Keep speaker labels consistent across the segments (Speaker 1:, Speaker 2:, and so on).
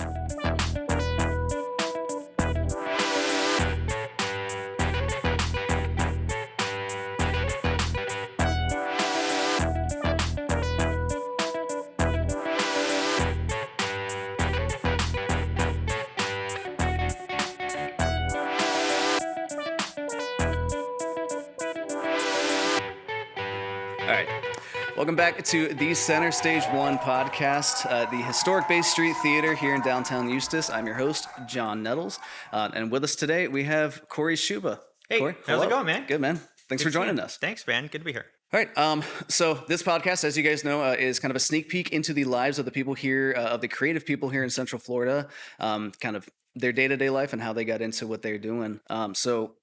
Speaker 1: All right. Welcome back to the Center Stage 1 podcast, the historic Bay Street Theater here in downtown Eustis. I'm your host, Jon Nettles. And with us today, we have Kory Shuba.
Speaker 2: Hey,
Speaker 1: Kory,
Speaker 2: how's
Speaker 1: hello.
Speaker 2: it going, man?
Speaker 1: Good, man. Thanks for joining us.
Speaker 2: Thanks, man. Good to be here.
Speaker 1: All right. So this podcast, as you guys know, is kind of a sneak peek into the lives of the people here, of the creative people here in Central Florida, kind of their day-to-day life and how they got into what they're doing. So,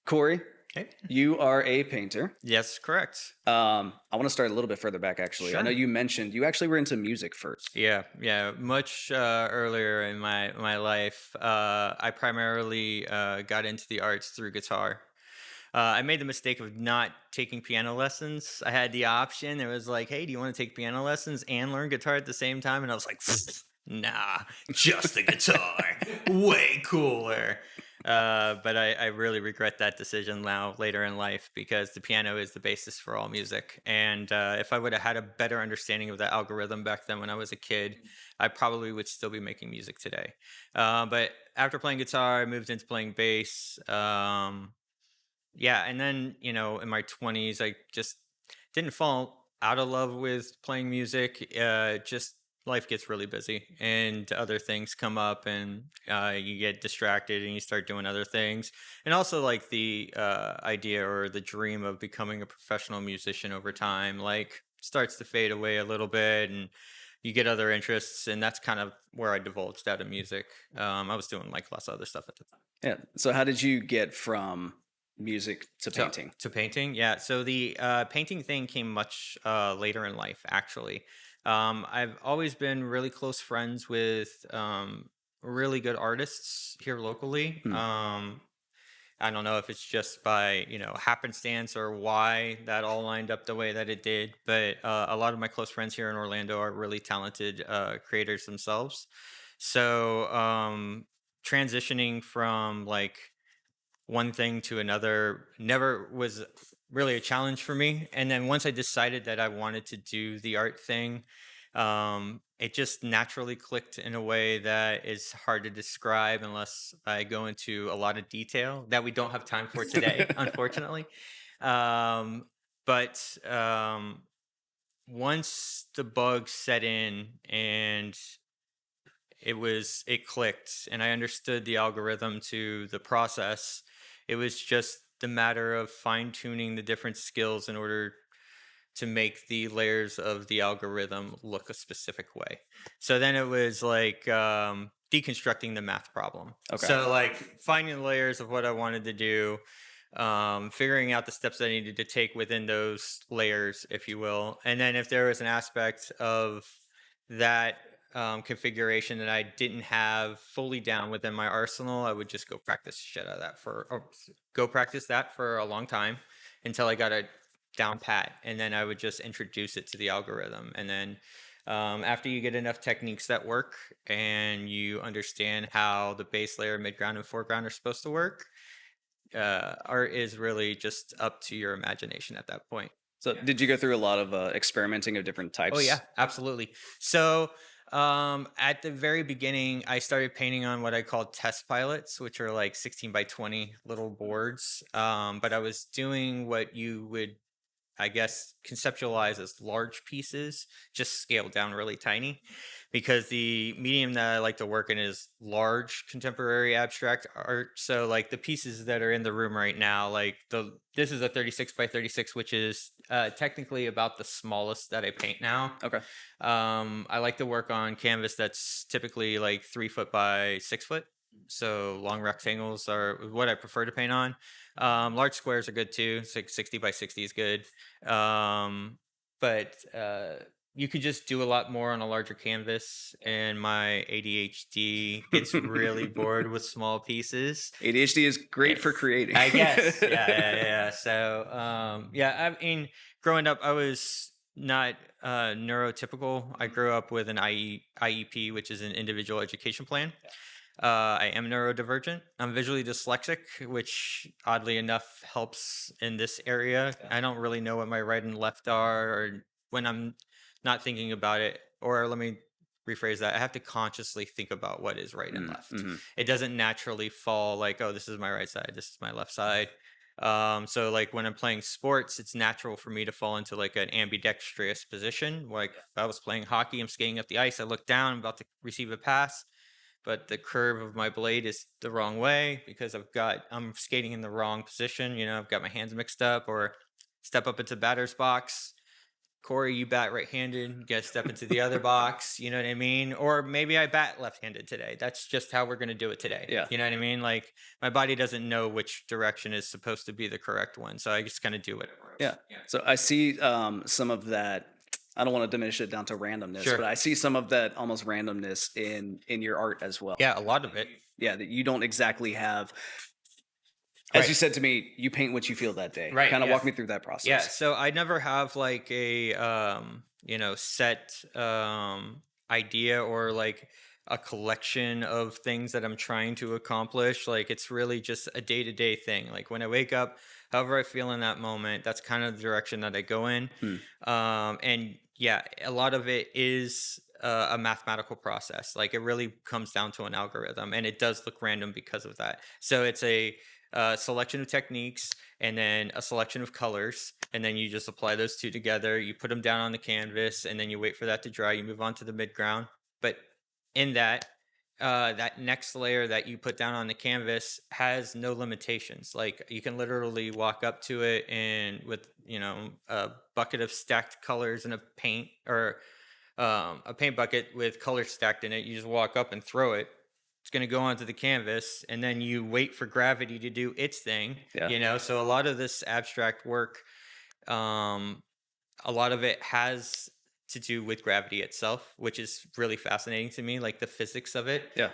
Speaker 1: Kory,
Speaker 2: Hey.
Speaker 1: you are a painter.
Speaker 2: Yes, correct.
Speaker 1: I want to start a little bit further back, actually.
Speaker 2: Sure.
Speaker 1: I know you mentioned you actually were into music first.
Speaker 2: Yeah. Much earlier in my life, I primarily got into the arts through guitar. I made the mistake of not taking piano lessons. I had the option. It was like, hey, do you want to take piano lessons and learn guitar at the same time? And I was like, nah, just the guitar. Way cooler. But I really regret that decision now later in life, because the piano is the basis for all music. And if I would have had a better understanding of the algorithm back then when I was a kid, I probably would still be making music today. But after playing guitar, I moved into playing bass. And then, in my 20s, I just didn't fall out of love with playing music. Just life gets really busy and other things come up, and you get distracted and you start doing other things. And also, like, the idea or the dream of becoming a professional musician over time, like, starts to fade away a little bit, and you get other interests, and that's kind of where I divulged out of music. I was doing like lots of other stuff at the time.
Speaker 1: Yeah. So how did you get from music to painting?
Speaker 2: To painting, yeah. So the painting thing came much later in life, actually. I've always been really close friends with really good artists here locally. I don't know if it's just by, happenstance or why that all lined up the way that it did, but a lot of my close friends here in Orlando are really talented creators themselves. So transitioning from like one thing to another never was really a challenge for me. And then once I decided that I wanted to do the art thing, it just naturally clicked in a way that is hard to describe unless I go into a lot of detail that we don't have time for today, unfortunately. But once the bug set in and it clicked and I understood the algorithm to the process, it was just the matter of fine-tuning the different skills in order to make the layers of the algorithm look a specific way. So then it was like deconstructing the math problem.
Speaker 1: Okay.
Speaker 2: So like finding the layers of what I wanted to do, figuring out the steps that I needed to take within those layers, if you will. And then if there was an aspect of that configuration that I didn't have fully down within my arsenal, I would just go practice that for a long time until I got it down pat, and then I would just introduce it to the algorithm. And then after you get enough techniques that work and you understand how the base layer, midground, and foreground are supposed to work, art is really just up to your imagination at that point.
Speaker 1: So did you go through a lot of experimenting of different types?
Speaker 2: Oh yeah, absolutely. So at the very beginning, I started painting on what I called test pilots, which are like 16 by 20 little boards. But I was doing what you would, I guess, conceptualize as large pieces, just scaled down really tiny, because the medium that I like to work in is large contemporary abstract art. So like the pieces that are in the room right now, like this is a 36 by 36, which is technically about the smallest that I paint now.
Speaker 1: Okay.
Speaker 2: I like to work on canvas that's typically like 3 foot by 6 foot. So long rectangles are what I prefer to paint on. Large squares are good too. 60 by 60 is good. But you could just do a lot more on a larger canvas, and my ADHD gets really bored with small pieces.
Speaker 1: ADHD is great for creating,
Speaker 2: I guess. Yeah. So, I mean, growing up, I was not neurotypical. I grew up with an IEP, which is an individual education plan. I am neurodivergent. I'm visually dyslexic, which oddly enough helps in this area.
Speaker 1: Yeah.
Speaker 2: I don't really know what my right and left are, or when I'm not thinking about it, or let me rephrase that. I have to consciously think about what is right and left.
Speaker 1: Mm-hmm.
Speaker 2: It doesn't naturally fall like, oh, this is my right side, this is my left side. So like when I'm playing sports, it's natural for me to fall into like an ambidextrous position. Like if I was playing hockey, I'm skating up the ice, I look down, I'm about to receive a pass, but the curve of my blade is the wrong way because I'm skating in the wrong position. I've got my hands mixed up, or step up into batter's box. Kory, you bat right-handed, you gotta step into the other box, you know what I mean? Or maybe I bat left-handed today. That's just how we're gonna do it today.
Speaker 1: Yeah.
Speaker 2: You know what I mean? Like my body doesn't know which direction is supposed to be the correct one, so I just kind of do it.
Speaker 1: Yeah. So I see some of that. I don't want to diminish it down to randomness,
Speaker 2: Sure.
Speaker 1: but I see some of that almost randomness in your art as well.
Speaker 2: Yeah, a lot of it.
Speaker 1: Yeah, that you don't exactly have. As you
Speaker 2: Right.
Speaker 1: said to me, you paint what you feel that day.
Speaker 2: Right,
Speaker 1: Kind of
Speaker 2: yeah.
Speaker 1: walk me through that process.
Speaker 2: Yeah, so I never have like a set idea, or like a collection of things that I'm trying to accomplish. Like it's really just a day-to-day thing. Like when I wake up, however I feel in that moment, that's kind of the direction that I go in.
Speaker 1: Hmm.
Speaker 2: And yeah, a lot of it is a mathematical process. Like it really comes down to an algorithm, and it does look random because of that. So it's a selection of techniques, and then a selection of colors, and then you just apply those two together. You put them down on the canvas, and then you wait for that to dry. You move on to the midground. But in that next layer that you put down on the canvas has no limitations. Like you can literally walk up to it and with a bucket of stacked colors and a paint, or a paint bucket with colors stacked in it. You just walk up and throw it. It's going to go onto the canvas, and then you wait for gravity to do its thing.
Speaker 1: Yeah.
Speaker 2: So a lot of this abstract work, um, a lot of it has to do with gravity itself, which is really fascinating to me, like the physics of it.
Speaker 1: Yeah.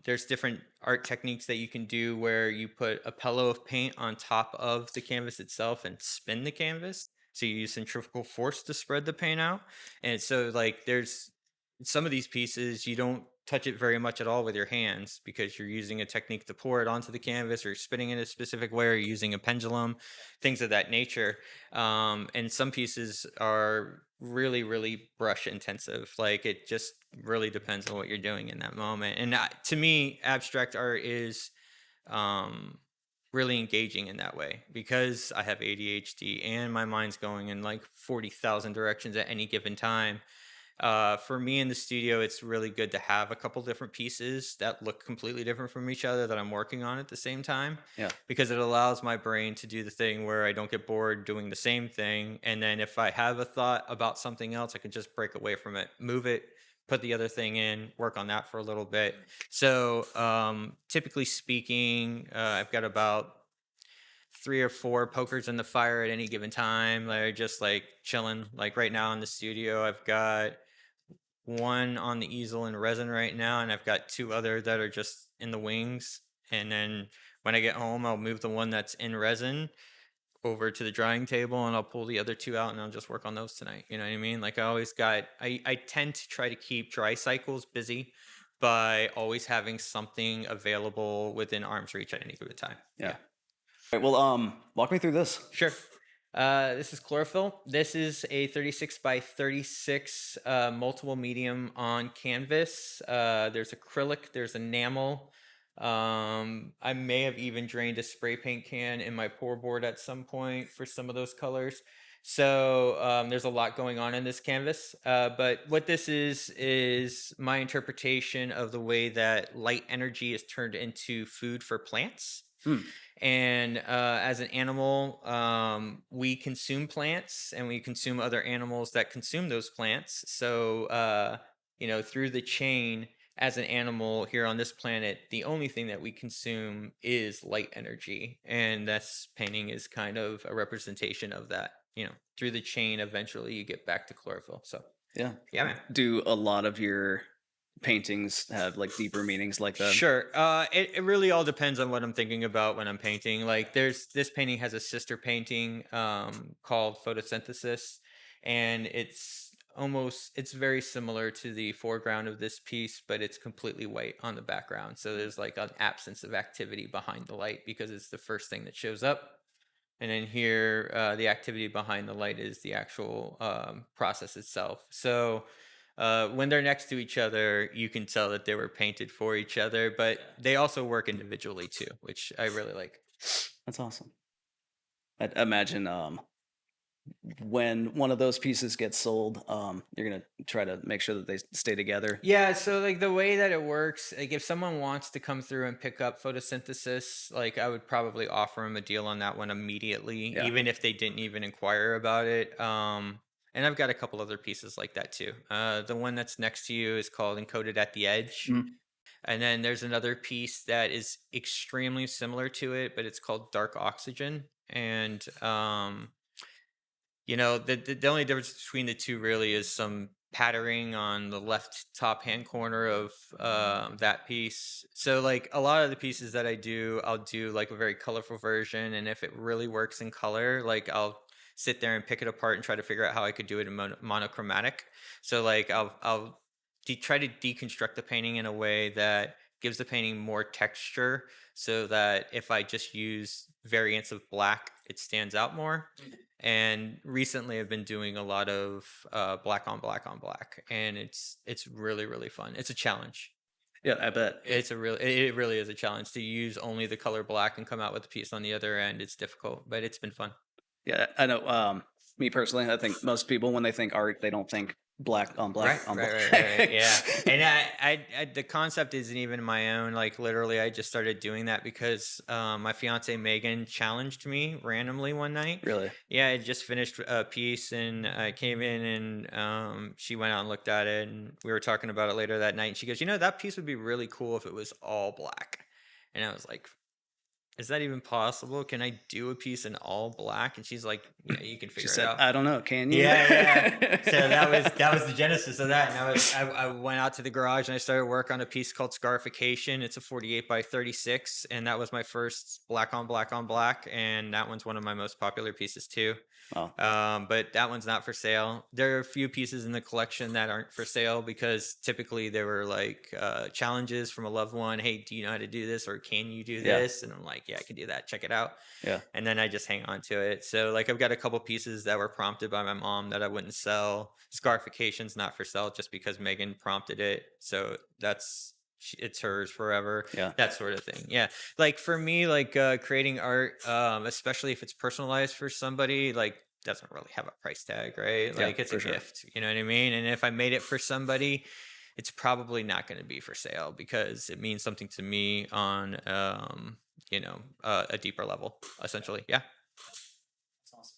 Speaker 2: There's different art techniques that you can do where you put a pillow of paint on top of the canvas itself and spin the canvas. So you use centrifugal force to spread the paint out. And so like there's some of these pieces, you don't touch it very much at all with your hands because you're using a technique to pour it onto the canvas, or spinning in a specific way, or using a pendulum, things of that nature. And some pieces are really, really brush intensive. Like it just really depends on what you're doing in that moment. And to me, abstract art is really engaging in that way because I have ADHD and my mind's going in like 40,000 directions at any given time. For me in the studio, it's really good to have a couple different pieces that look completely different from each other that I'm working on at the same time,
Speaker 1: Yeah.
Speaker 2: because it allows my brain to do the thing where I don't get bored doing the same thing. And then if I have a thought about something else, I can just break away from it, move it, put the other thing in, work on that for a little bit. So typically speaking, I've got about 3 or 4 pokers in the fire at any given time. They're just like chilling. Like right now in the studio, I've got one on the easel in resin right now, and I've got 2 other that are just in the wings. And then when I get home, I'll move the one that's in resin over to the drying table, and I'll pull the other 2 out, and I'll just work on those tonight. You know what I mean? Like I tend to try to keep dry cycles busy by always having something available within arm's reach at any given time.
Speaker 1: Yeah. All right, well, walk me through this.
Speaker 2: Sure. This is chlorophyll. This is a 36 by 36 multiple medium on canvas. There's acrylic, there's enamel. I may have even drained a spray paint can in my pour board at some point for some of those colors. So there's a lot going on in this canvas. But what this is my interpretation of the way that light energy is turned into food for plants.
Speaker 1: Hmm.
Speaker 2: And as an animal, we consume plants, and we consume other animals that consume those plants. So, through the chain, as an animal here on this planet, the only thing that we consume is light energy. And this painting is kind of a representation of that. Through the chain, eventually you get back to chlorophyll. So,
Speaker 1: Yeah.
Speaker 2: yeah, man.
Speaker 1: Do a lot of your paintings have like deeper meanings like that?
Speaker 2: Sure. It really all depends on what I'm thinking about when I'm painting. Like this painting has a sister painting called Photosynthesis, and it's very similar to the foreground of this piece, but it's completely white on the background. So there's like an absence of activity behind the light because it's the first thing that shows up. And then here, the activity behind the light is the actual process itself. So when they're next to each other, you can tell that they were painted for each other, but they also work individually too, which I really like.
Speaker 1: That's awesome. I imagine when one of those pieces gets sold, you're gonna try to make sure that they stay together.
Speaker 2: Yeah, so like the way that it works, like if someone wants to come through and pick up photosynthesis, like I would probably offer them a deal on that one immediately,
Speaker 1: Yeah.
Speaker 2: even if they didn't even inquire about it. And I've got a couple other pieces like that too. The one that's next to you is called Encoded at the Edge.
Speaker 1: Mhm.
Speaker 2: And then there's another piece that is extremely similar to it, but it's called Dark Oxygen. And the only difference between the two really is some patterning on the left top hand corner of that piece. So like a lot of the pieces that I do, I'll do like a very colorful version, and if it really works in color, like I'll sit there and pick it apart and try to figure out how I could do it in monochromatic. So like I'll try to deconstruct the painting in a way that gives the painting more texture, so that if I just use variants of black, it stands out more. And recently I've been doing a lot of black on black on black, and it's really really fun. It's a challenge.
Speaker 1: Yeah, I bet.
Speaker 2: It really is a challenge to use only the color black and come out with a piece on the other end. It's difficult, but it's been fun.
Speaker 1: Yeah, I know. Me personally, I think most people when they think art, they don't think black on black
Speaker 2: Right,
Speaker 1: on
Speaker 2: right,
Speaker 1: black.
Speaker 2: right, right, right. Yeah, and the concept isn't even my own. Like literally, I just started doing that because my fiance Megan challenged me randomly one night.
Speaker 1: Really?
Speaker 2: Yeah, I just finished a piece, and I came in, and she went out and looked at it, and we were talking about it later that night. And she goes, that piece would be really cool if it was all black. And I was like, is that even possible? Can I do a piece in all black? And she's like, yeah, you can
Speaker 1: She
Speaker 2: figure it
Speaker 1: said,
Speaker 2: out.
Speaker 1: "I don't know. Can you?"
Speaker 2: Yeah, yeah. So that was the genesis of that. And I went out to the garage and I started work on a piece called Scarification. It's a 48 by 36, and that was my first black on black on black, and that one's one of my most popular pieces too.
Speaker 1: Oh,
Speaker 2: But that one's not for sale. There are a few pieces in the collection that aren't for sale because typically they were like challenges from a loved one. Hey, do you know how to do this, or can you do
Speaker 1: yeah,
Speaker 2: this? And I'm like, yeah, I can do that. Check it out.
Speaker 1: yeah.
Speaker 2: And then I just hang on to it. So like I've got a couple pieces that were prompted by my mom that I wouldn't sell. Scarification's not for sale just because Megan prompted it. So it's hers forever.
Speaker 1: Yeah.
Speaker 2: That sort of thing. Yeah. Like for me, like creating art, especially if it's personalized for somebody, like doesn't really have a price tag, right?
Speaker 1: Yeah,
Speaker 2: Like it's a
Speaker 1: for sure.
Speaker 2: gift, you know what I mean? And if I made it for somebody, it's probably not going to be for sale because it means something to me on a deeper level, essentially. Yeah.
Speaker 1: That's awesome.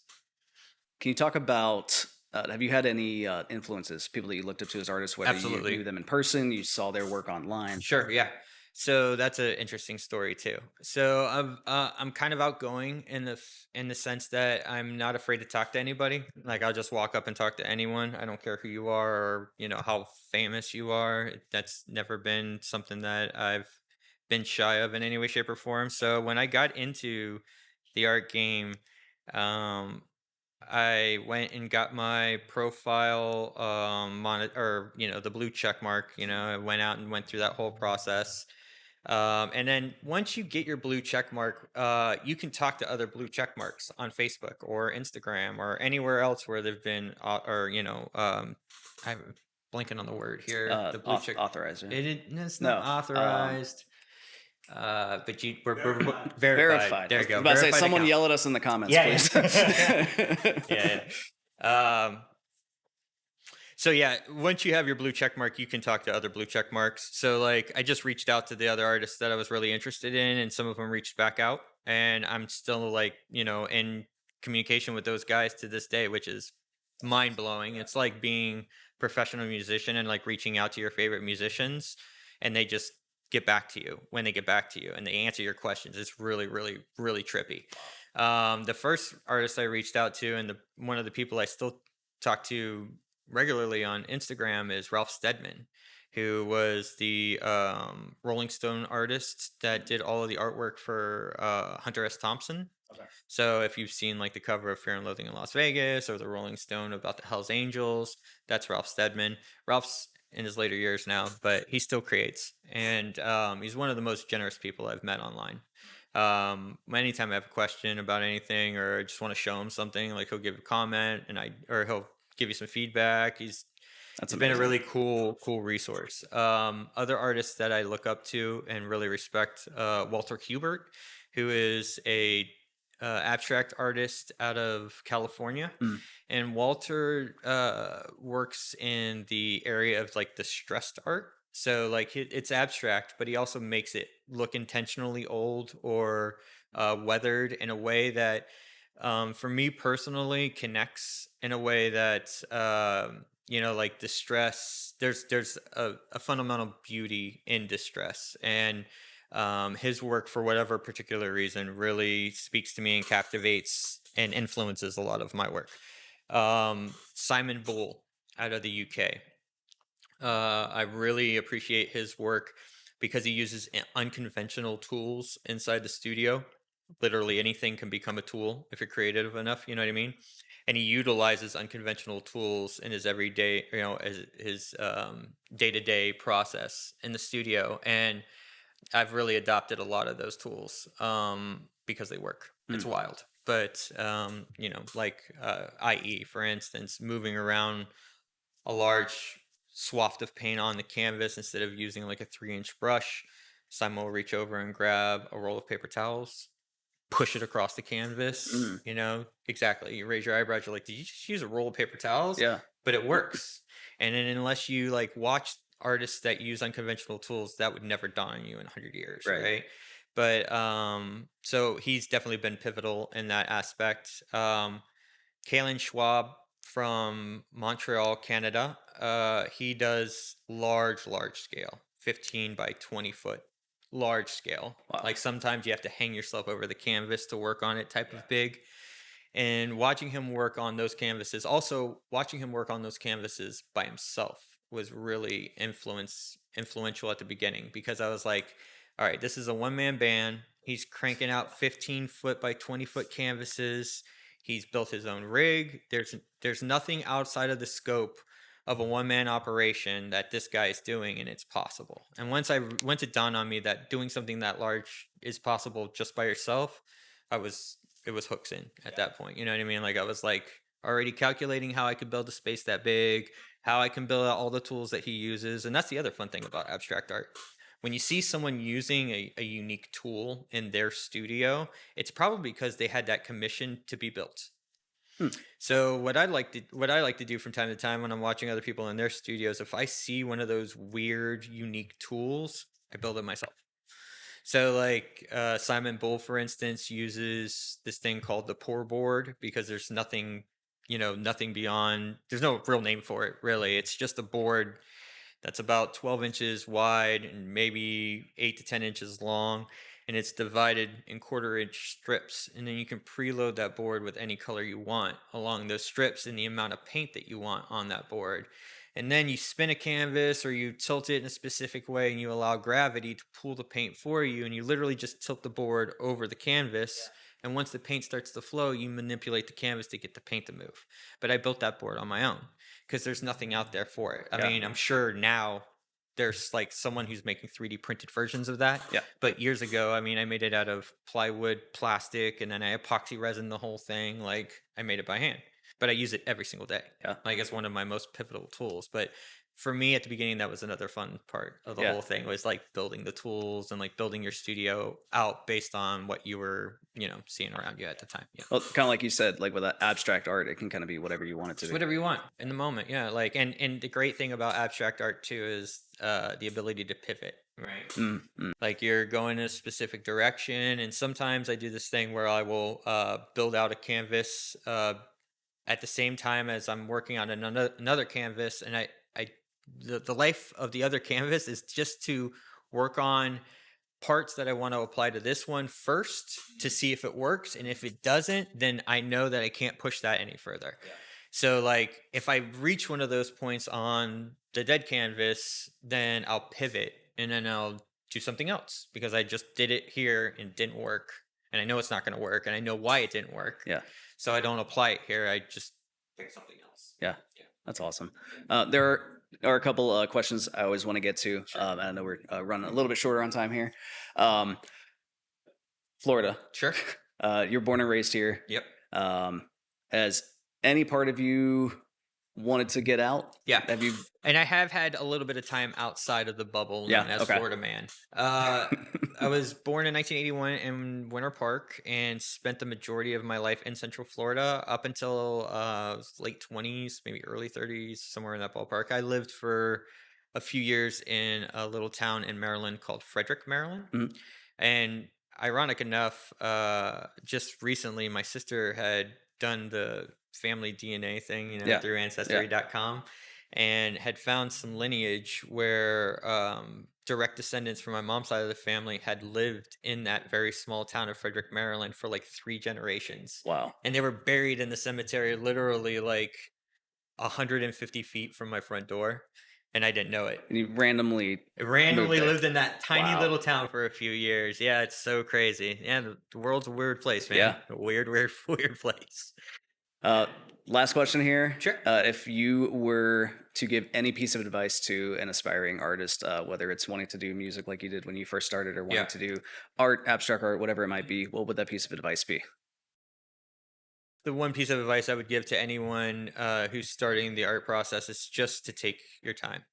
Speaker 1: Can you talk about? Have you had any influences, people that you looked up to as artists, whether you
Speaker 2: Absolutely.
Speaker 1: knew them in person, you saw their work online?
Speaker 2: Sure. Yeah. So that's an interesting story too. So I'm kind of outgoing in the sense that I'm not afraid to talk to anybody. Like I'll just walk up and talk to anyone. I don't care who you are or how famous you are. That's never been something that I've been shy of in any way, shape, or form. So when I got into the art game, um, I went and got my profile or the blue check mark. I went out and went through that whole process. And then once you get your blue check mark, you can talk to other blue check marks on Facebook or Instagram or anywhere else where they've been, I'm blanking on the word here. The blue check.
Speaker 1: Authorized. Yeah.
Speaker 2: It's not
Speaker 1: No.
Speaker 2: authorized. But we're verified.
Speaker 1: Verified.
Speaker 2: There
Speaker 1: I
Speaker 2: you
Speaker 1: was
Speaker 2: go.
Speaker 1: about to say,
Speaker 2: Verified
Speaker 1: someone
Speaker 2: account.
Speaker 1: yell at us in the comments,
Speaker 2: Yeah,
Speaker 1: please.
Speaker 2: yeah. Yeah. So yeah, once you have your blue check mark, you can talk to other blue check marks. So like I just reached out to the other artists that I was really interested in, and some of them reached back out, and I'm still like, in communication with those guys to this day, which is mind blowing. It's like being a professional musician and like reaching out to your favorite musicians, and they just get back to you when they get back to you and they answer your questions. It's really, really, really trippy. The first artist I reached out to, and one of the people I still talk to regularly on Instagram, is Ralph Steadman, who was the Rolling Stone artist that did all of the artwork for Hunter S. Thompson. So if you've seen like the cover of Fear and Loathing in Las Vegas or the Rolling Stone about the Hells Angels, that's Ralph Steadman. Ralph's in his later years now, but he still creates, and he's one of the most generous people I've met online. Anytime I have a question about anything or I just want to show him something, like he'll give a comment or he'll give you some feedback.
Speaker 1: That's
Speaker 2: He's been a
Speaker 1: amazing.
Speaker 2: really cool resource. Other artists that I look up to and really respect, Walter Hubert, who is a abstract artist out of California.
Speaker 1: Mm.
Speaker 2: And Walter works in the area of like distressed art. So like it's abstract, but he also makes it look intentionally old or weathered in a way that, for me personally, connects in a way that, like distress. There's a fundamental beauty in distress, and his work, for whatever particular reason, really speaks to me and captivates and influences a lot of my work. Simon Bull out of the UK. I really appreciate his work because he uses unconventional tools inside the studio. Literally anything can become a tool if you're creative enough, you know what I mean? And he utilizes unconventional tools in his everyday, as his day-to-day process in the studio. And I've really adopted a lot of those tools because they work. It's
Speaker 1: Mm.
Speaker 2: wild. But, like IE, for instance, moving around a large swath of paint on the canvas instead of using like a 3-inch brush. Simon will reach over and grab a roll of paper towels, push it across the canvas.
Speaker 1: Mm.
Speaker 2: Exactly. You raise your eyebrows. You're like, did you just use a roll of paper towels?
Speaker 1: Yeah.
Speaker 2: But it works. And then unless you like watch artists that use unconventional tools, that would never dawn on you in 100 years,
Speaker 1: Right.
Speaker 2: right? But so he's definitely been pivotal in that aspect. Kalen Schwab from Montreal, Canada. He does large scale, 15 by 20 foot, large scale.
Speaker 1: Wow.
Speaker 2: Like sometimes you have to hang yourself over the canvas to work on it, type of big. And watching him work on those canvases, also watching him work on those canvases by himself was really influential at the beginning, because I was like, all right, this is a one-man band. He's cranking out 15-foot by 20-foot canvases. He's built his own rig. There's nothing outside of the scope of a one-man operation that this guy is doing, and it's possible. And once it dawned on me that doing something that large is possible just by yourself, it was hooks in at that point. You know what I mean? Like I was like already calculating how I could build a space that big, how I can build out all the tools that he uses. And that's the other fun thing about abstract art. When you see someone using a unique tool in their studio, it's probably because they had that commission to be built.
Speaker 1: Hmm.
Speaker 2: So what I like to do from time to time when I'm watching other people in their studios, if I see one of those weird, unique tools, I build it myself. So like Simon Bull, for instance, uses this thing called the pour board because there's nothing, nothing beyond. There's no real name for it, really. It's just a board that's about 12 inches wide and maybe 8 to 10 inches long, and it's divided in 1/4-inch strips. And then you can preload that board with any color you want along those strips and the amount of paint that you want on that board. And then you spin a canvas or you tilt it in a specific way and you allow gravity to pull the paint for you, and you literally just tilt the board over the canvas. And once the paint starts to flow, you manipulate the canvas to get the paint to move. But I built that board on my own because there's nothing out there for it. I mean, I'm sure now there's like someone who's making 3D printed versions of that.
Speaker 1: Yeah.
Speaker 2: But years ago, I mean, I made it out of plywood, plastic, and then I epoxy resin the whole thing. Like I made it by hand, but I use it every single day.
Speaker 1: Yeah.
Speaker 2: Like it's one of my most pivotal tools. But for me at the beginning, that was another fun part of the
Speaker 1: Yeah.
Speaker 2: whole thing, was like building the tools and like building your studio out based on what you were, seeing around you at the time. Yeah.
Speaker 1: Well, kind of like you said, like with that abstract art, it can kind of be whatever you want it to be.
Speaker 2: Whatever you want in the moment. Yeah. Like, and the great thing about abstract art too is the ability to pivot, right?
Speaker 1: Mm.
Speaker 2: Like you're going in a specific direction. And sometimes I do this thing where I will build out a canvas at the same time as I'm working on another canvas. And the life of the other canvas is just to work on parts that I want to apply to this one first to see if it works. And if it doesn't, then I know that I can't push that any further. Yeah. So like if I reach one of those points on the dead canvas, then I'll pivot and then I'll do something else because I just did it here and it didn't work. and I know it's not going to work, and I know why it didn't work.
Speaker 1: Yeah.
Speaker 2: So I don't apply it here. I just pick something else.
Speaker 1: Yeah.
Speaker 2: Yeah.
Speaker 1: That's awesome. There are a couple questions I always want to get to.
Speaker 2: Sure.
Speaker 1: I know we're running a little bit shorter on time here. Florida.
Speaker 2: Sure.
Speaker 1: You're born and raised here.
Speaker 2: Yep.
Speaker 1: Has any part of you wanted to get out?
Speaker 2: Yeah.
Speaker 1: Have you?
Speaker 2: And I have had a little bit of time outside of the bubble known
Speaker 1: Yeah,
Speaker 2: as
Speaker 1: okay.
Speaker 2: Florida man. I was born in 1981 in Winter Park and spent the majority of my life in Central Florida up until late 20s, maybe early 30s, somewhere in that ballpark. I lived for a few years in a little town in Maryland called Frederick, Maryland.
Speaker 1: Mhm.
Speaker 2: And ironic enough, just recently my sister had done the family DNA thing,
Speaker 1: Yeah.
Speaker 2: through ancestry.com, and had found some lineage where direct descendants from my mom's side of the family had lived in that very small town of Frederick, Maryland for like 3 generations.
Speaker 1: Wow.
Speaker 2: And they were buried in the cemetery literally like 150 feet from my front door. And I didn't know it.
Speaker 1: And you randomly
Speaker 2: Randomly
Speaker 1: moved there.
Speaker 2: lived in that tiny
Speaker 1: Wow.
Speaker 2: little town for a few years. Yeah, it's so crazy. Yeah, the world's a weird place, man.
Speaker 1: Yeah.
Speaker 2: A weird, weird, weird place.
Speaker 1: Last question here.
Speaker 2: Sure.
Speaker 1: If you were to give any piece of advice to an aspiring artist, whether it's wanting to do music like you did when you first started or wanting
Speaker 2: Yeah.
Speaker 1: to do art, abstract art, whatever it might be, what would that piece of advice be?
Speaker 2: The one piece of advice I would give to anyone who's starting the art process is just to take your time.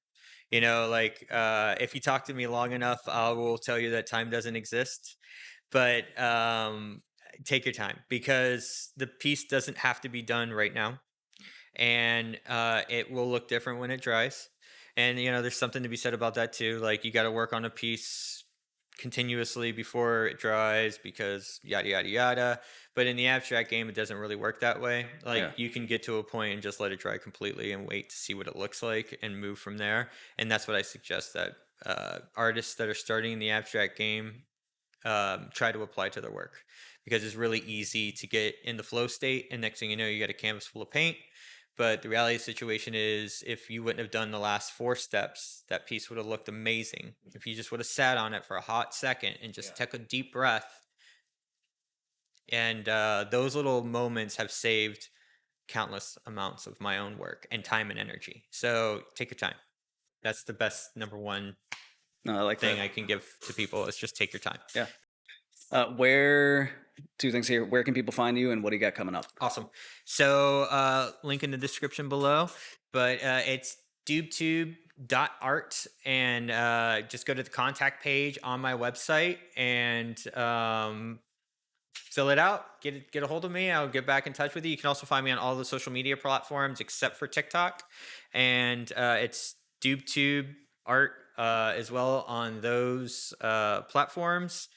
Speaker 2: If you talk to me long enough, I will tell you that time doesn't exist. But take your time, because the piece doesn't have to be done right now, and it will look different when it dries. And there's something to be said about that too. Like, you got to work on a piece continuously before it dries, because yada yada yada. But in the abstract game, it doesn't really work that way. Like,
Speaker 1: Yeah.
Speaker 2: you can get to a point and just let it dry completely and wait to see what it looks like and move from there. And that's what I suggest that artists that are starting in the abstract game try to apply to their work, because it's really easy to get in the flow state, and next thing you know, you got a canvas full of paint. But the reality of the situation is, if you wouldn't have done the last 4 steps, that piece would have looked amazing. If you just would have sat on it for a hot second and just took a deep breath. And those little moments have saved countless amounts of my own work and time and energy. So take your time. That's the best number one
Speaker 1: No, I like
Speaker 2: thing
Speaker 1: that.
Speaker 2: I can give to people, is just take your time.
Speaker 1: Yeah. Two things here. Where can people find you, and what do you got coming up?
Speaker 2: Awesome. So link in the description below, but it's dubetube.art, and just go to the contact page on my website and fill it out, get a hold of me. I'll get back in touch with you. You can also find me on all the social media platforms except for TikTok, and it's dubetube art as well on those platforms.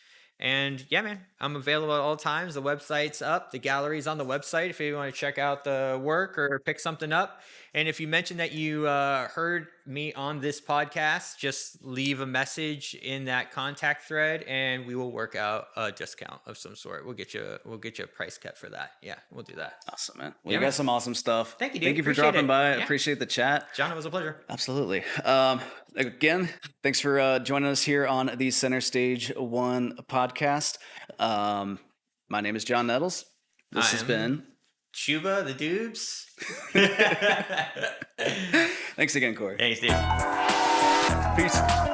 Speaker 2: And yeah, man, I'm available at all times. The website's up. The gallery's on the website if you want to check out the work or pick something up. And if you mention that you heard me on this podcast, just leave a message in that contact thread, and we will work out a discount of some sort. We'll get you a price cut for that. Yeah, we'll do that.
Speaker 1: Awesome, man. Well,
Speaker 2: Yeah,
Speaker 1: you
Speaker 2: man.
Speaker 1: got some awesome stuff.
Speaker 2: Thank you, dude.
Speaker 1: Thank you for
Speaker 2: Appreciate
Speaker 1: dropping
Speaker 2: it.
Speaker 1: by.
Speaker 2: Yeah.
Speaker 1: Appreciate the chat.
Speaker 2: John, it was a pleasure.
Speaker 1: Absolutely. Again, thanks for joining us here on the Center Stage 1 podcast. My name is Jon Nettles. This has
Speaker 2: I'm
Speaker 1: been...
Speaker 2: Shuba, the Dubes.
Speaker 1: Thanks again, Kory.
Speaker 2: Thanks, dude.
Speaker 1: Peace.